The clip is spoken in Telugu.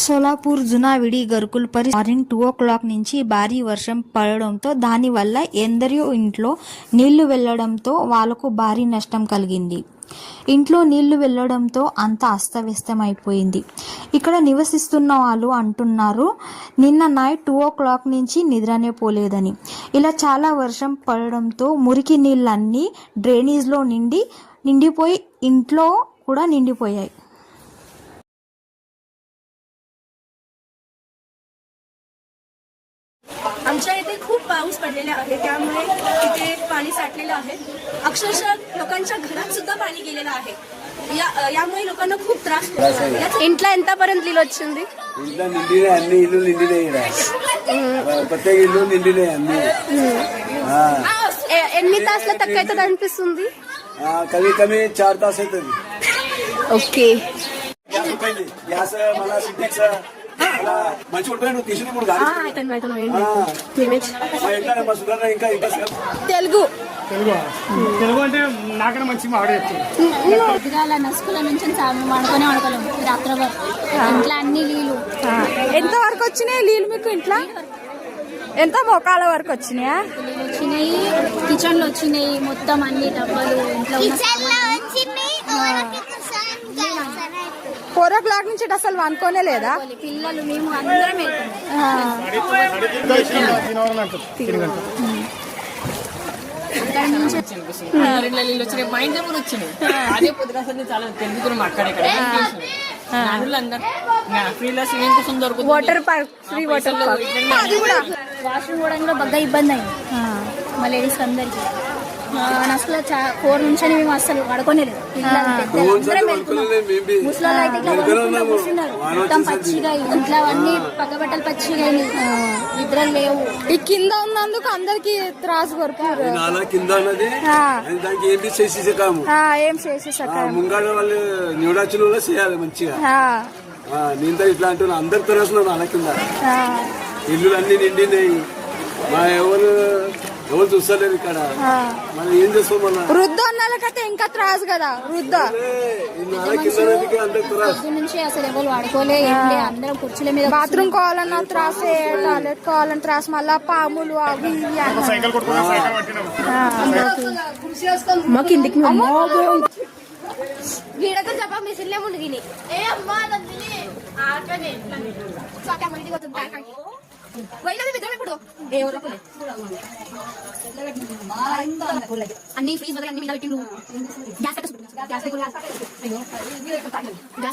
సోలాపూర్ జునావిడి గర్కుల్ మార్నింగ్ 2 o'clock నుంచి భారీ వర్షం పడడంతో దానివల్ల ఎందరో ఇంట్లో నీళ్లు వెళ్లడంతో వాళ్లకు భారీ నష్టం కలిగింది. ఇంట్లో నీళ్లు వెళ్లడంతో అంతా అస్తవ్యస్తమైపోయింది. ఇక్కడ నివసిస్తున్న వాళ్ళు అంటున్నారు, నిన్న నైట్ 2 o'clock నుంచి నిద్రనే పోలేదని. ఇలా చాలా వర్షం పడడంతో మురికి నీళ్ళన్నీ డ్రైనేజ్లో నిండిపోయి ఇంట్లో కూడా నిండిపోయాయి. आमच्या इथे खूप पाऊस पडलेला आहे, त्यामुळे इथे पाणी साठलेलं आहे. अक्षरशः लोकांच्या घरात सुद्धा पाणी गेलेलं आहे. यामुळे लोकांना खूप त्रास होतो. ఇంట్లో ఎంతपर्यंत నీళ్ళు వచ్చింది? ఇంట్లో నిండినే అన్ని ఇల్లు నిండినాయి. కొత్త ఇల్లు నిండినాయి అన్ని. ఎన్ని తాసుల తక్కువ అవుతుంది అనిపిస్తుంది? కవి కవి 4 तास అవుతుంది. ఓకే. గ్యాస్ మళ్ళా సింటెక్స్ మంచి ఉంటాయి. నువ్వు తీసుకుని కూడా తెలుగు తెలుగు అంటే నాకన్నా మంచి మాడే పొద్దుగాల నసుకుల నుంచి వండుకొని వండుకోలేము. రాత్రి ఇంట్లో అన్ని నీళ్ళు. ఎంత వరకు వచ్చినాయి నీళ్ళు మీకు? ఇంట్లో ఎంత మోకాల వరకు వచ్చినాయా? వచ్చినాయి, కిచెన్ లో వచ్చినాయి, మొత్తం అన్ని డబ్బాలు ఇంట్లో 4 o'clock నుంచి అసలు అనుకోనే లేదా? పిల్లలు మేము అందరం మా ఇంట్లో కూడా వచ్చినాయి. అదే పొద్దున చాలా తెలుగుతున్నాం అక్కడెక్కడ water park, free water park. Washroom కూడా బాగా ఇబ్బంది అయింది మా లేడీస్ అందరికి. నసుకుల 4 నుంచి మేము అసలు పడుకోలేదు. ముసలాళ్ళు అయితే కూర్చున్నారు, మొత్తం పచ్చిగా ఇంట్లో అన్ని పక్క బట్టలు పచ్చిగా నిద్రలు లేవు. ఈ కింద ఉన్నందుకు అందరికి త్రాసు కొడుతున్నారు. ఏం చేసేసాము ముంగాడ వాళ్ళు నివడాచిన వాళ్ళు చేయాలి మంచిగా. నేను ఇట్లా అంటున్నా, అందరు తినేస్తున్నాను అలా కింద. ఇల్లు అన్ని నిండినాయి. మా ఎవరు చూస్తలేరు ఇక్కడ. మనం ఏం చేస్తాం? మన వృద్ధ అన్నలకైతే ఇంకా త్రాసు కదా. వృద్ధ నుంచి అసలు ఎవరు వాడుకోలే. అందరం కుర్చీల మీద బాత్రూమ్ కావాలన్నా త్రాసే, టాయిలెట్ కావాలన్నా త్రాసు, మళ్ళా పాములు అవి కిందికి వీడతో చెప్ప మిసిన్లే ముందుకి అన్ని ఫ్రీజ్ అన్ని మీద పెట్టిండు. Gas gas